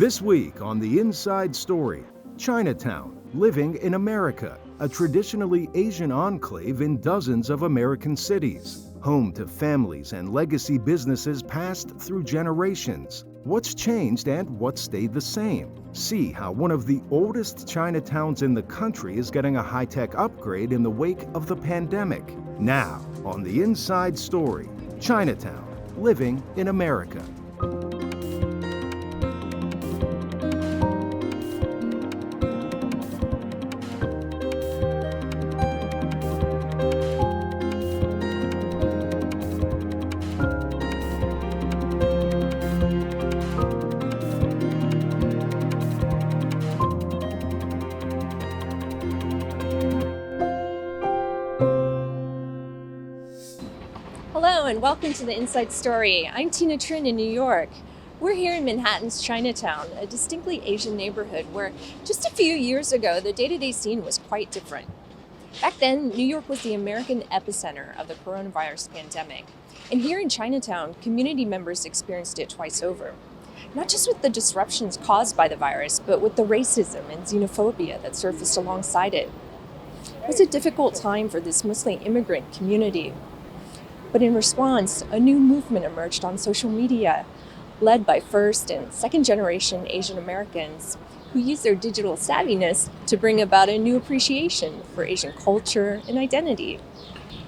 This week on The Inside Story, Chinatown, living in America, a traditionally Asian enclave in dozens of American cities, home to families and legacy businesses passed through generations. What's changed and what stayed the same? See how one of the oldest Chinatowns in the country is getting a high-tech upgrade in the wake of the pandemic. Now, on The Inside Story, Chinatown, living in America. Hello and welcome to The Inside Story. I'm Tina Trin in New York. We're here in Manhattan's Chinatown, a distinctly Asian neighborhood where just a few years ago the day-to-day scene was quite different. Back then, New York was the American epicenter of the coronavirus pandemic. And here in Chinatown, community members experienced it twice over. Not just with the disruptions caused by the virus, but with the racism and xenophobia that surfaced alongside it. It was a difficult time for this mostly immigrant community. But in response, a new movement emerged on social media, led by first and second generation Asian Americans who used their digital savviness to bring about a new appreciation for Asian culture and identity.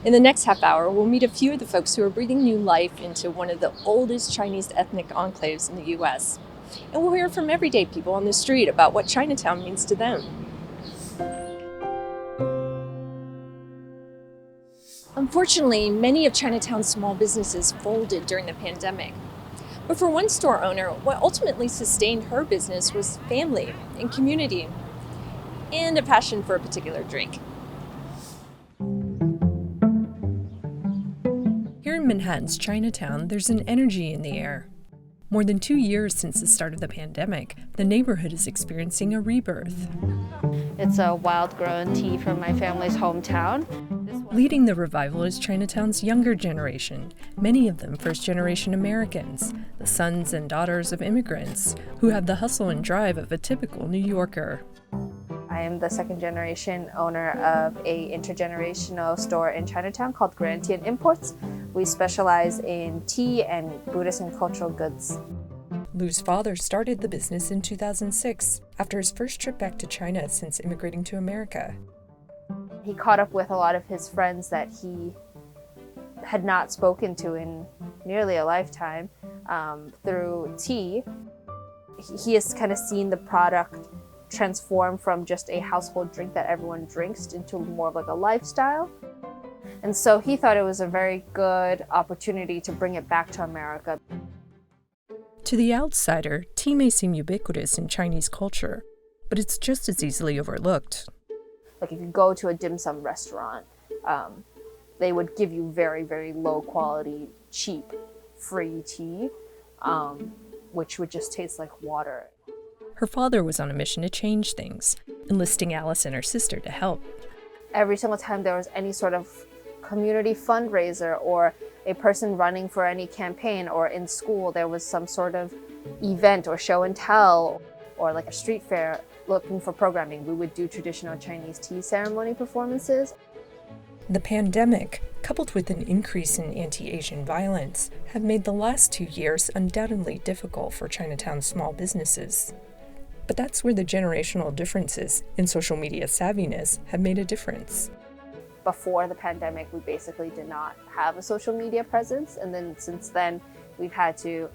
In the next half hour, we'll meet a few of the folks who are breathing new life into one of the oldest Chinese ethnic enclaves in the US. And we'll hear from everyday people on the street about what Chinatown means to them. Unfortunately, many of Chinatown's small businesses folded during the pandemic. But for one store owner, what ultimately sustained her business was family and community, and a passion for a particular drink. Here in Manhattan's Chinatown, there's an energy in the air. More than 2 years since the start of the pandemic, the neighborhood is experiencing a rebirth. It's a wild-grown tea from my family's hometown. Leading the revival is Chinatown's younger generation, many of them first-generation Americans, the sons and daughters of immigrants, who have the hustle and drive of a typical New Yorker. I am the second-generation owner of an intergenerational store in Chinatown called Grand Tea Imports. We specialize in tea and Buddhist and cultural goods. Lou's father started the business in 2006, after his first trip back to China since immigrating to America. He caught up with a lot of his friends that he had not spoken to in nearly a lifetime through tea. He has kind of seen the product transform from just a household drink that everyone drinks into more of like a lifestyle. And so he thought it was a very good opportunity to bring it back to America. To the outsider, tea may seem ubiquitous in Chinese culture, but it's just as easily overlooked. Like if you go to a dim sum restaurant, they would give you very, very low quality, cheap, free tea, which would just taste like water. Her father was on a mission to change things, enlisting Alice and her sister to help. Every single time there was any sort of community fundraiser or a person running for any campaign, or in school there was some sort of event or show and tell or like a street fair looking for programming, we would do traditional Chinese tea ceremony performances. The pandemic, coupled with an increase in anti-Asian violence, have made the last 2 years undoubtedly difficult for Chinatown's small businesses. But that's where the generational differences in social media savviness have made a difference. Before the pandemic, we basically did not have a social media presence, and then since then, we've had to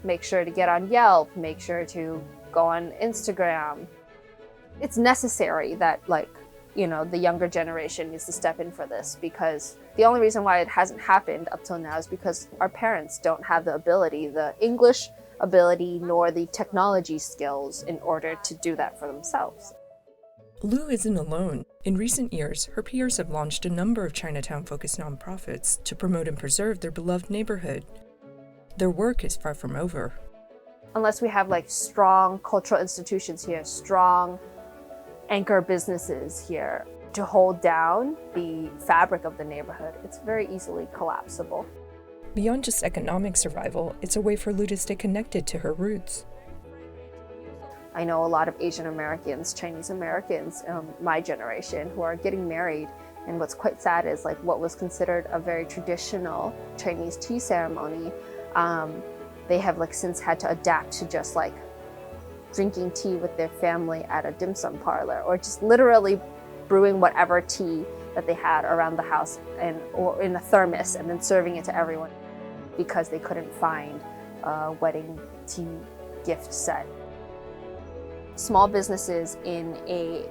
make sure to get on Yelp, make sure to go on Instagram. It's necessary that, the younger generation needs to step in for this, because the only reason why it hasn't happened up till now is because our parents don't have the ability, the English ability, nor the technology skills in order to do that for themselves. Lou isn't alone. In recent years, her peers have launched a number of Chinatown-focused nonprofits to promote and preserve their beloved neighborhood. Their work is far from over. Unless we have strong cultural institutions here, strong anchor businesses here to hold down the fabric of the neighborhood, it's very easily collapsible. Beyond just economic survival, it's a way for Lou to stay connected to her roots. I know a lot of Asian Americans, Chinese Americans, my generation, who are getting married. And what's quite sad is like what was considered a very traditional Chinese tea ceremony, they have like since had to adapt to just like drinking tea with their family at a dim sum parlor, or just literally brewing whatever tea that they had around the house or in a thermos and then serving it to everyone because they couldn't find a wedding tea gift set. Small businesses in a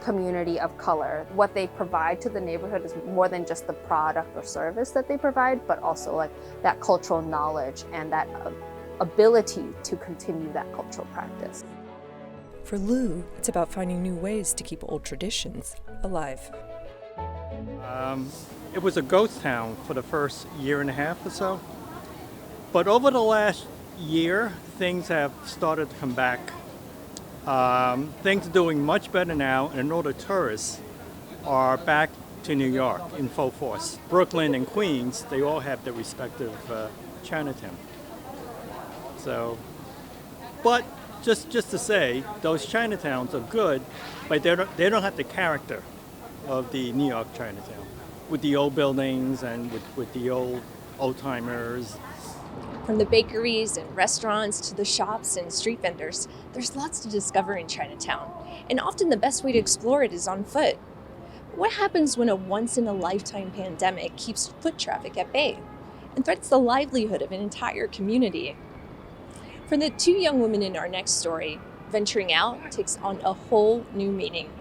community of color, what they provide to the neighborhood is more than just the product or service that they provide, but also like that cultural knowledge and that ability to continue that cultural practice. For Lou, it's about finding new ways to keep old traditions alive. It was a ghost town for the first year and a half or so. But over the last year, things have started to come back. Things are doing much better now, and all the tourists are back to New York in full force. Brooklyn and Queens, they all have their respective Chinatown. So, but just to say, those Chinatowns are good, but they don't have the character of the New York Chinatown, with the old buildings and with the old-timers. From the bakeries and restaurants to the shops and street vendors, there's lots to discover in Chinatown, and often the best way to explore it is on foot. What happens when a once-in-a-lifetime pandemic keeps foot traffic at bay and threatens the livelihood of an entire community? For the two young women in our next story, venturing out takes on a whole new meaning.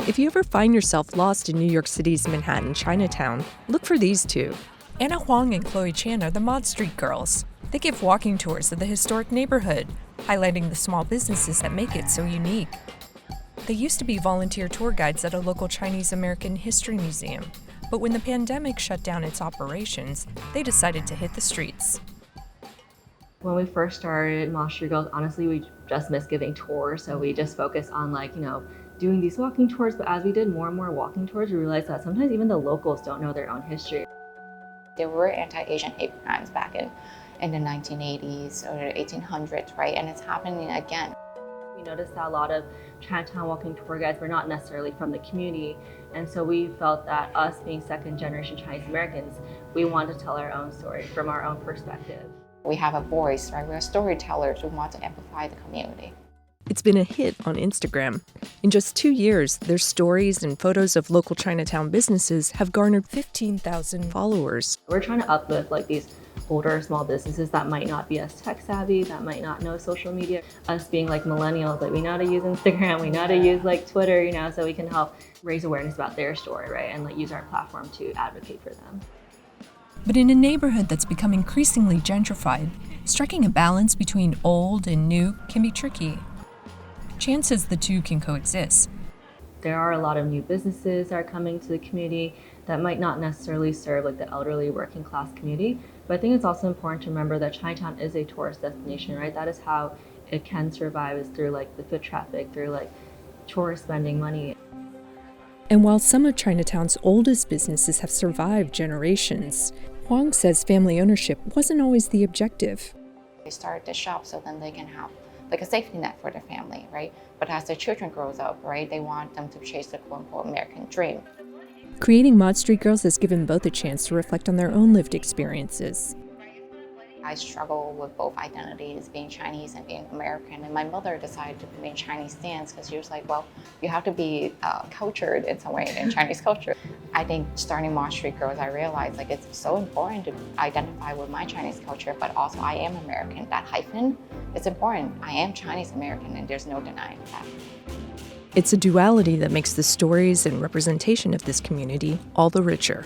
If you ever find yourself lost in New York City's Manhattan Chinatown, look for these two. Anna Huang and Chloe Chan are the Mod Street Girls. They give walking tours of the historic neighborhood, highlighting the small businesses that make it so unique. They used to be volunteer tour guides at a local Chinese American history museum, but when the pandemic shut down its operations, they decided to hit the streets. When we first started Mod Street Girls, honestly, we just missed giving tours, so we just focused on doing these walking tours. But as we did more and more walking tours, we realized that sometimes even the locals don't know their own history. There were anti-Asian hate crimes back in the 1980s or the 1800s, right? And it's happening again. We noticed that a lot of Chinatown walking tour guides were not necessarily from the community, and so we felt that us being second generation Chinese Americans, we wanted to tell our own story from our own perspective. We have a voice, right? We're storytellers. We want to amplify the community. It's been a hit on Instagram. In just 2 years, their stories and photos of local Chinatown businesses have garnered 15,000 followers. We're trying to uplift these older small businesses that might not be as tech savvy, that might not know social media. Us being millennials, we know how to use Instagram, we know how to use Twitter, so we can help raise awareness about their story, right? And use our platform to advocate for them. But in a neighborhood that's become increasingly gentrified, striking a balance between old and new can be tricky. Chan says the two can coexist. There are a lot of new businesses that are coming to the community that might not necessarily serve the elderly working class community. But I think it's also important to remember that Chinatown is a tourist destination, right? That is how it can survive, is through the foot traffic, through tourists spending money. And while some of Chinatown's oldest businesses have survived generations, Huang says family ownership wasn't always the objective. They started the shop so then they can have a safety net for their family, right? But as their children grows up, right, they want them to chase the quote-unquote American dream. Creating Mod Street Girls has given both a chance to reflect on their own lived experiences. I struggle with both identities, being Chinese and being American. And my mother decided to put me in Chinese dance because she was like, well, you have to be cultured in some way in Chinese culture. I think starting Mod Street Girls, I realized it's so important to identify with my Chinese culture, but also I am American. That hyphen, it's important. I am Chinese American and there's no denying that. It's a duality that makes the stories and representation of this community all the richer.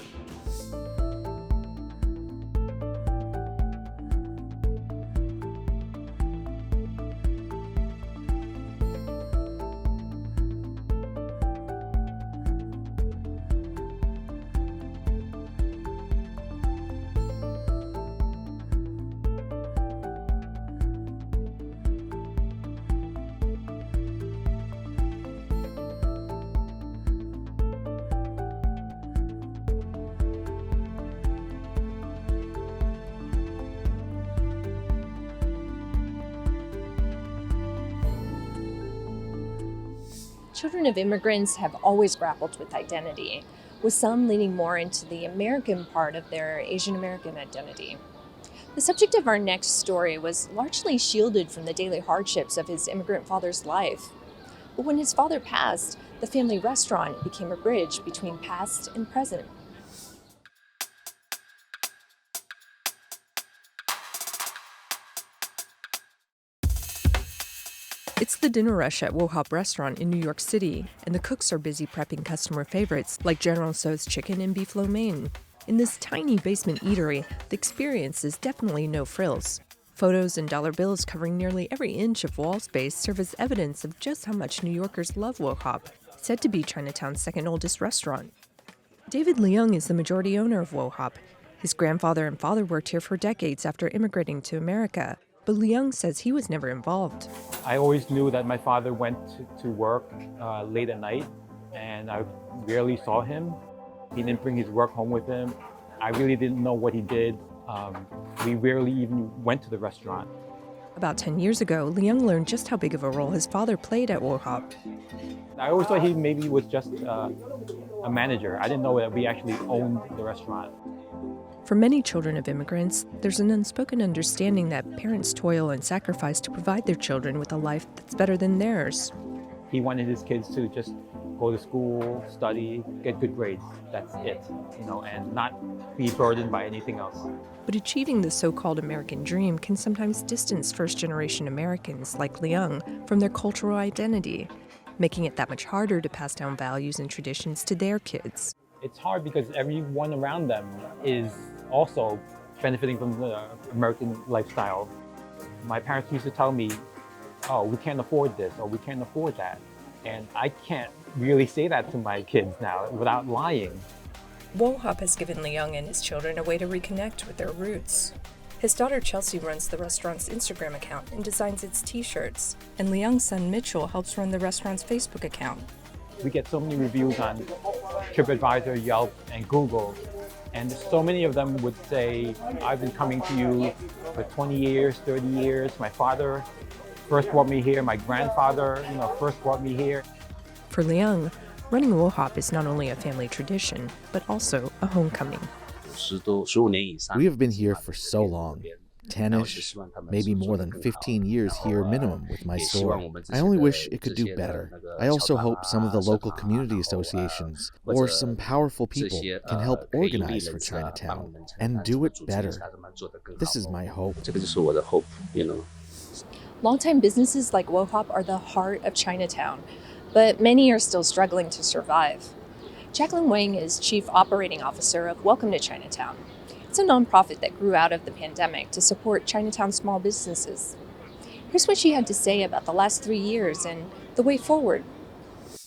children of immigrants have always grappled with identity, with some leaning more into the American part of their Asian American identity. The subject of our next story was largely shielded from the daily hardships of his immigrant father's life. But when his father passed, the family restaurant became a bridge between past and present. It's the dinner rush at Wo Hop restaurant in New York City, and the cooks are busy prepping customer favorites like General Tso's chicken and beef lo mein. In this tiny basement eatery, the experience is definitely no frills. Photos and dollar bills covering nearly every inch of wall space serve as evidence of just how much New Yorkers love Wo Hop, said to be Chinatown's second oldest restaurant. David Leung is the majority owner of Wo Hop. His grandfather and father worked here for decades after immigrating to America, but Leung says he was never involved. I always knew that my father went to work late at night, and I rarely saw him. He didn't bring his work home with him. I really didn't know what he did. We rarely even went to the restaurant. About 10 years ago, Leung learned just how big of a role his father played at Wo Hop. I always thought he maybe was just a manager. I didn't know that we actually owned the restaurant. For many children of immigrants, there's an unspoken understanding that parents toil and sacrifice to provide their children with a life that's better than theirs. He wanted his kids to just go to school, study, get good grades. That's it, and not be burdened by anything else. But achieving the so-called American dream can sometimes distance first-generation Americans like Leung from their cultural identity, making it that much harder to pass down values and traditions to their kids. It's hard because everyone around them is also benefiting from the American lifestyle. My parents used to tell me, oh, we can't afford this or we can't afford that. And I can't really say that to my kids now without lying. Wo Hop has given Leung and his children a way to reconnect with their roots. His daughter Chelsea runs the restaurant's Instagram account and designs its t-shirts, and Leung's son Mitchell helps run the restaurant's Facebook account. We get so many reviews on TripAdvisor, Yelp, and Google, and so many of them would say, I've been coming to you for 20 years, 30 years. My father first brought me here. My grandfather, first brought me here. For Leung, running Wo Hop is not only a family tradition, but also a homecoming. We have been here for so long. 10-ish, maybe more than 15 years here minimum with my store. I only wish it could do better. I also hope some of the local community associations or some powerful people can help organize for Chinatown and do it better. This is my hope. Longtime businesses like Wo Hop are the heart of Chinatown, but many are still struggling to survive. Jacqueline Wang is Chief Operating Officer of Welcome to Chinatown. It's a nonprofit that grew out of the pandemic to support Chinatown small businesses. Here's what she had to say about the last 3 years and the way forward.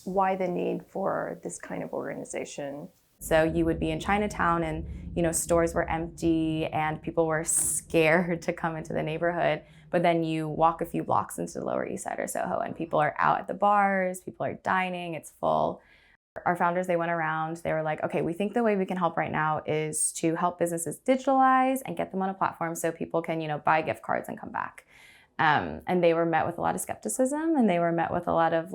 Why the need for this kind of organization? So you would be in Chinatown and, stores were empty and people were scared to come into the neighborhood. But then you walk a few blocks into the Lower East Side or Soho and people are out at the bars, people are dining, it's full. Our founders, they went around, they were like, okay, we think the way we can help right now is to help businesses digitalize and get them on a platform so people can, buy gift cards and come back. And they were met with a lot of skepticism and they were met with a lot of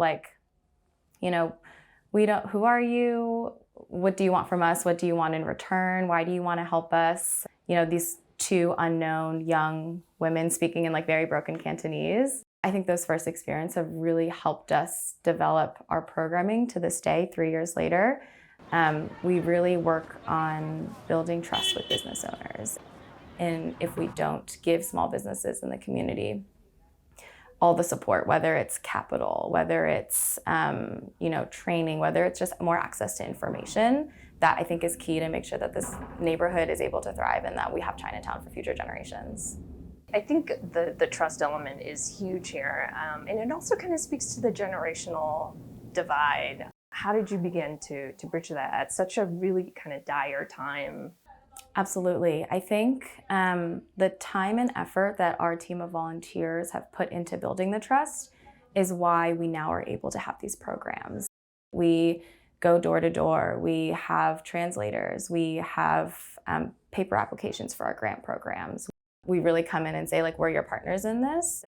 who are you? What do you want from us? What do you want in return? Why do you want to help us? These two unknown young women speaking in very broken Cantonese. I think those first experiences have really helped us develop our programming to this day, 3 years later. We really work on building trust with business owners. And if we don't give small businesses in the community all the support, whether it's capital, whether it's training, whether it's just more access to information, that I think is key to make sure that this neighborhood is able to thrive and that we have Chinatown for future generations. I think the trust element is huge here, and it also kind of speaks to the generational divide. How did you begin to bridge that at such a really kind of dire time? Absolutely. I think the time and effort that our team of volunteers have put into building the trust is why we now are able to have these programs. We go door to door. We have translators. We have paper applications for our grant programs. We really come in and say, we're your partners in this.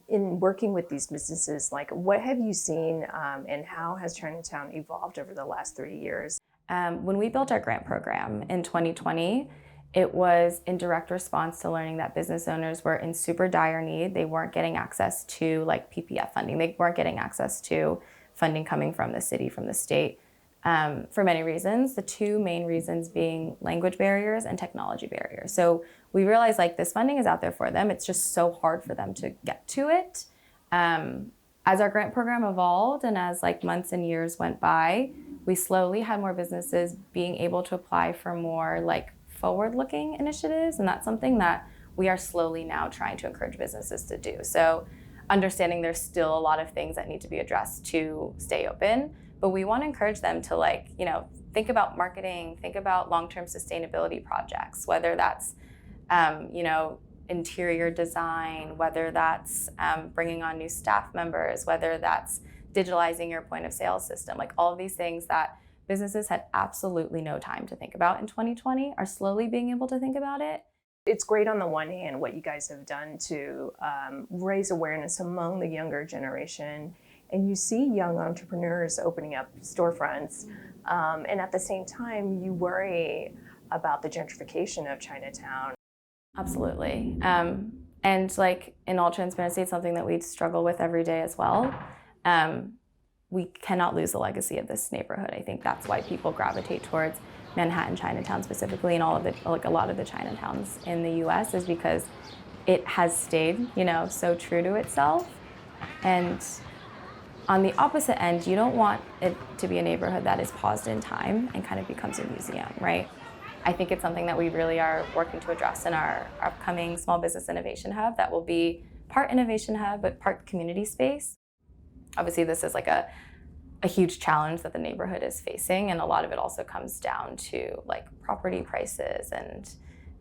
In working with these businesses, like what have you seen and how has Chinatown evolved over the last 30 years? When we built our grant program in 2020, it was in direct response to learning that business owners were in super dire need. They weren't getting access to like PPF funding. They weren't getting access to funding coming from the city, from the state, for many reasons. The two main reasons being language barriers and technology barriers. So we realized like this funding is out there for them. It's just so hard for them to get to it. As our grant program evolved and as like months and years went by, we slowly had more businesses being able to apply for more like forward-looking initiatives. And that's something that we are slowly now trying to encourage businesses to do. So understanding there's still a lot of things that need to be addressed to stay open, but we want to encourage them to like, you know, think about marketing, think about long-term sustainability projects, whether that's, you know, interior design, whether that's bringing on new staff members, whether that's digitalizing your point of sale system, like all of these things that businesses had absolutely no time to think about in 2020 are slowly being able to think about it. It's great on the one hand what you guys have done to raise awareness among the younger generation, and you see young entrepreneurs opening up storefronts, and at the same time you worry about the gentrification of Chinatown. Absolutely. And like in all transparency, it's something that we struggle with every day as well. We cannot lose the legacy of this neighborhood. I think that's why people gravitate towards Manhattan, Chinatown specifically, and all of the, like a lot of the Chinatowns in the US is because it has stayed, you know, so true to itself. And on the opposite end, you don't want it to be a neighborhood that is paused in time and kind of becomes a museum, right? I think it's something that we really are working to address in our upcoming Small Business Innovation Hub that will be part innovation hub, but part community space. Obviously, this is like a huge challenge that the neighborhood is facing, and a lot of it also comes down to like property prices, and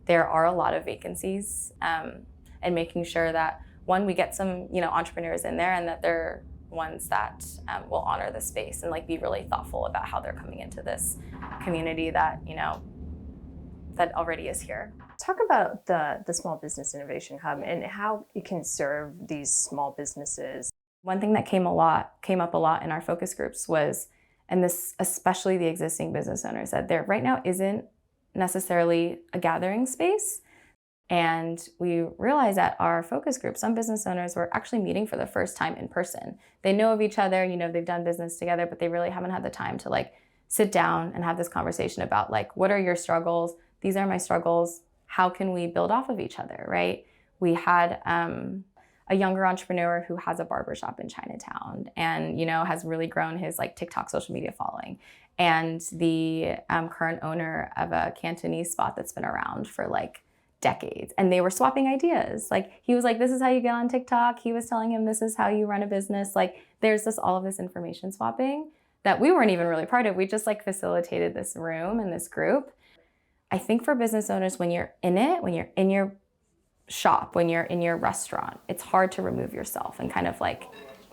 there are a lot of vacancies, and making sure that one, we get some, you know, entrepreneurs in there, and that they're ones that will honor the space and like be really thoughtful about how they're coming into this community that, you know, that already is here. Talk about the Small Business Innovation Hub and how it can serve these small businesses. One thing that came up a lot in our focus groups was, and this especially the existing business owners, that there right now isn't necessarily a gathering space. And we realized at our focus group, some business owners were actually meeting for the first time in person. They know of each other, you know, they've done business together, but they really haven't had the time to like sit down and have this conversation about like, what are your struggles? These are my struggles. How can we build off of each other, right? We had a younger entrepreneur who has a barbershop in Chinatown and, you know, has really grown his like TikTok social media following. And the current owner of a Cantonese spot that's been around for like decades. And they were swapping ideas. Like he was like, this is how you get on TikTok. He was telling him, this is how you run a business. Like there's all of this information swapping that we weren't even really part of. We just like facilitated this room and this group. I think for business owners, when you're in it, when you're in your shop, when you're in your restaurant, it's hard to remove yourself and kind of like,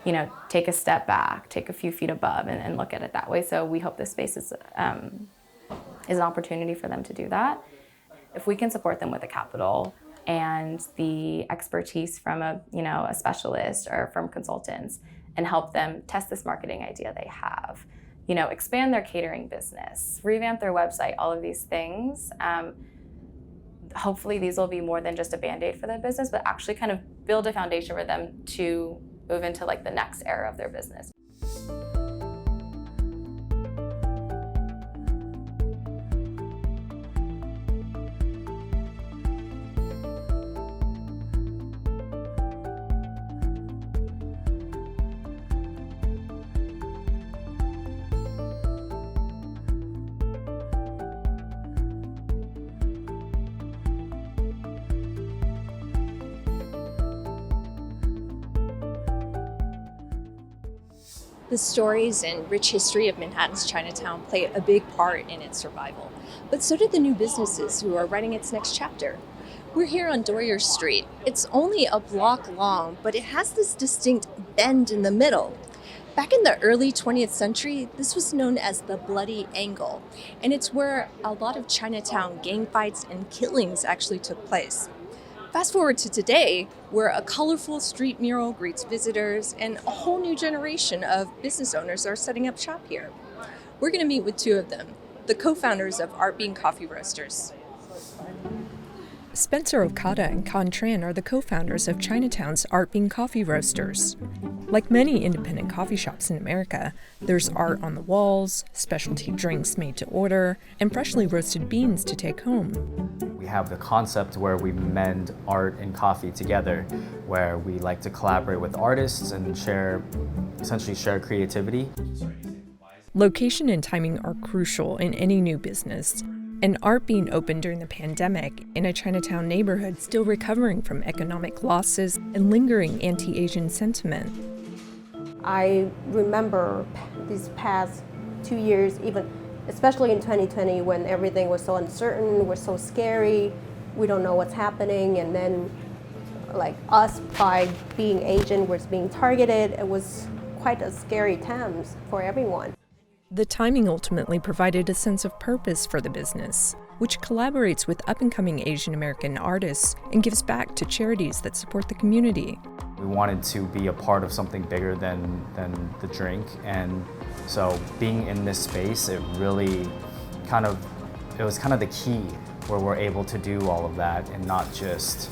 you know, take a step back, take a few feet above and look at it that way. So we hope this space is an opportunity for them to do that. If we can support them with the capital and the expertise from a specialist or from consultants and help them test this marketing idea they have, you know, expand their catering business, revamp their website, all of these things. Hopefully these will be more than just a Band-Aid for their business, but actually kind of build a foundation for them to move into like the next era of their business. The stories and rich history of Manhattan's Chinatown play a big part in its survival, but so did the new businesses who are writing its next chapter. We're here on Doyer Street. It's only a block long, but it has this distinct bend in the middle. Back in the early 20th century, this was known as the Bloody Angle, and it's where a lot of Chinatown gang fights and killings actually took place. Fast forward to today, where a colorful street mural greets visitors and a whole new generation of business owners are setting up shop here. We're going to meet with two of them, the co-founders of Art Bean Coffee Roasters. Spencer Okada and Con Tran are the co-founders of Chinatown's Art Bean Coffee Roasters. Like many independent coffee shops in America, there's art on the walls, specialty drinks made to order, and freshly roasted beans to take home. We have the concept where we mend art and coffee together, where we like to collaborate with artists and essentially share creativity. Location and timing are crucial in any new business. And Art Bean opened during the pandemic in a Chinatown neighborhood still recovering from economic losses and lingering anti-Asian sentiment. I remember these past 2 years, even especially in 2020 when everything was so uncertain, was so scary, we don't know what's happening, and then like us by being Asian was being targeted. It was quite a scary time for everyone. The timing ultimately provided a sense of purpose for the business, which collaborates with up-and-coming Asian American artists and gives back to charities that support the community. We wanted to be a part of something bigger than the drink, and so being in this space, it was kind of the key where we're able to do all of that and not just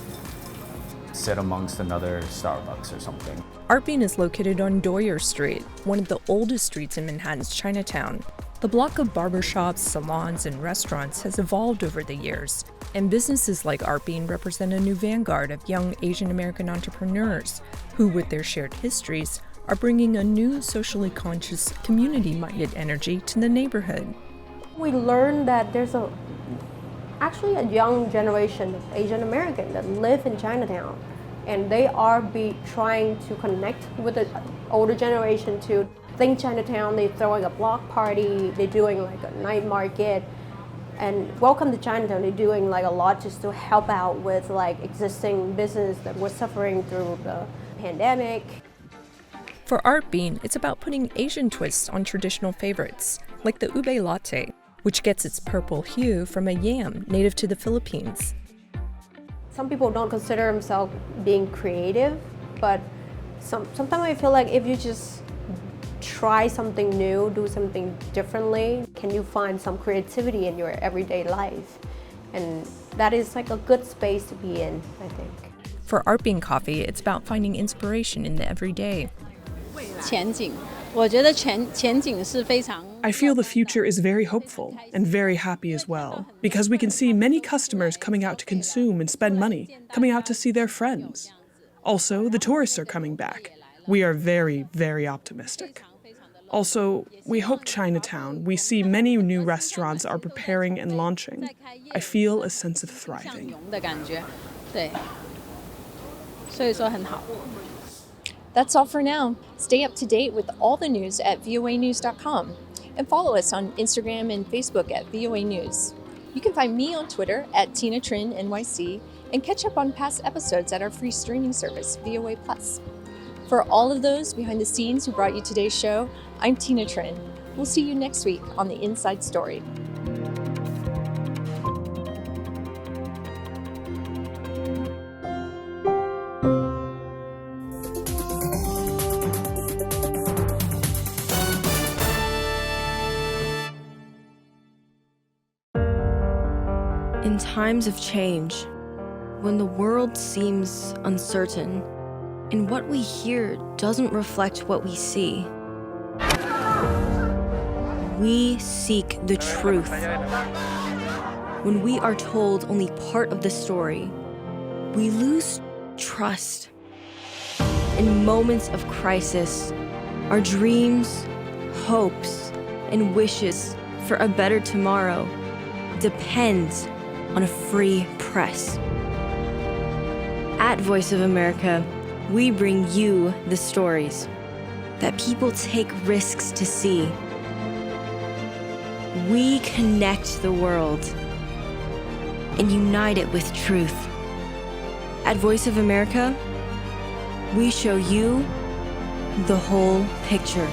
sit amongst another Starbucks or something. Art Bean is located on Doyer Street, one of the oldest streets in Manhattan's Chinatown. The block of barbershops, salons, and restaurants has evolved over the years, and businesses like Art Bean represent a new vanguard of young Asian American entrepreneurs who, with their shared histories, are bringing a new socially conscious, community-minded energy to the neighborhood. We learned that there's actually a young generation of Asian Americans that live in Chinatown, and they are trying to connect with the older generation to think Chinatown. They're throwing a block party, they're doing like a night market, and welcome to Chinatown. They're doing like a lot just to help out with like existing business that was suffering through the pandemic. For Art Bean, it's about putting Asian twists on traditional favorites, like the ube latte, which gets its purple hue from a yam native to the Philippines. Some people don't consider themselves being creative, but sometimes I feel like if you just try something new, do something differently, can you find some creativity in your everyday life? And that is like a good space to be in, I think. For Art Bean Coffee, it's about finding inspiration in the everyday. I feel the future is very hopeful and very happy as well, because we can see many customers coming out to consume and spend money, coming out to see their friends. Also, the tourists are coming back. We are very, very optimistic. Also, we hope Chinatown, we see many new restaurants are preparing and launching. I feel a sense of thriving. That's all for now. Stay up to date with all the news at voanews.com and follow us on Instagram and Facebook at VOA News. You can find me on Twitter at Tina Trin NYC and catch up on past episodes at our free streaming service, VOA Plus. For all of those behind the scenes who brought you today's show, I'm Tina Trin. We'll see you next week on The Inside Story. In times of change, when the world seems uncertain, and what we hear doesn't reflect what we see, we seek the truth. When we are told only part of the story, we lose trust. In moments of crisis, our dreams, hopes, and wishes for a better tomorrow depends on a free press. At Voice of America, we bring you the stories that people take risks to see. We connect the world and unite it with truth. At Voice of America, we show you the whole picture.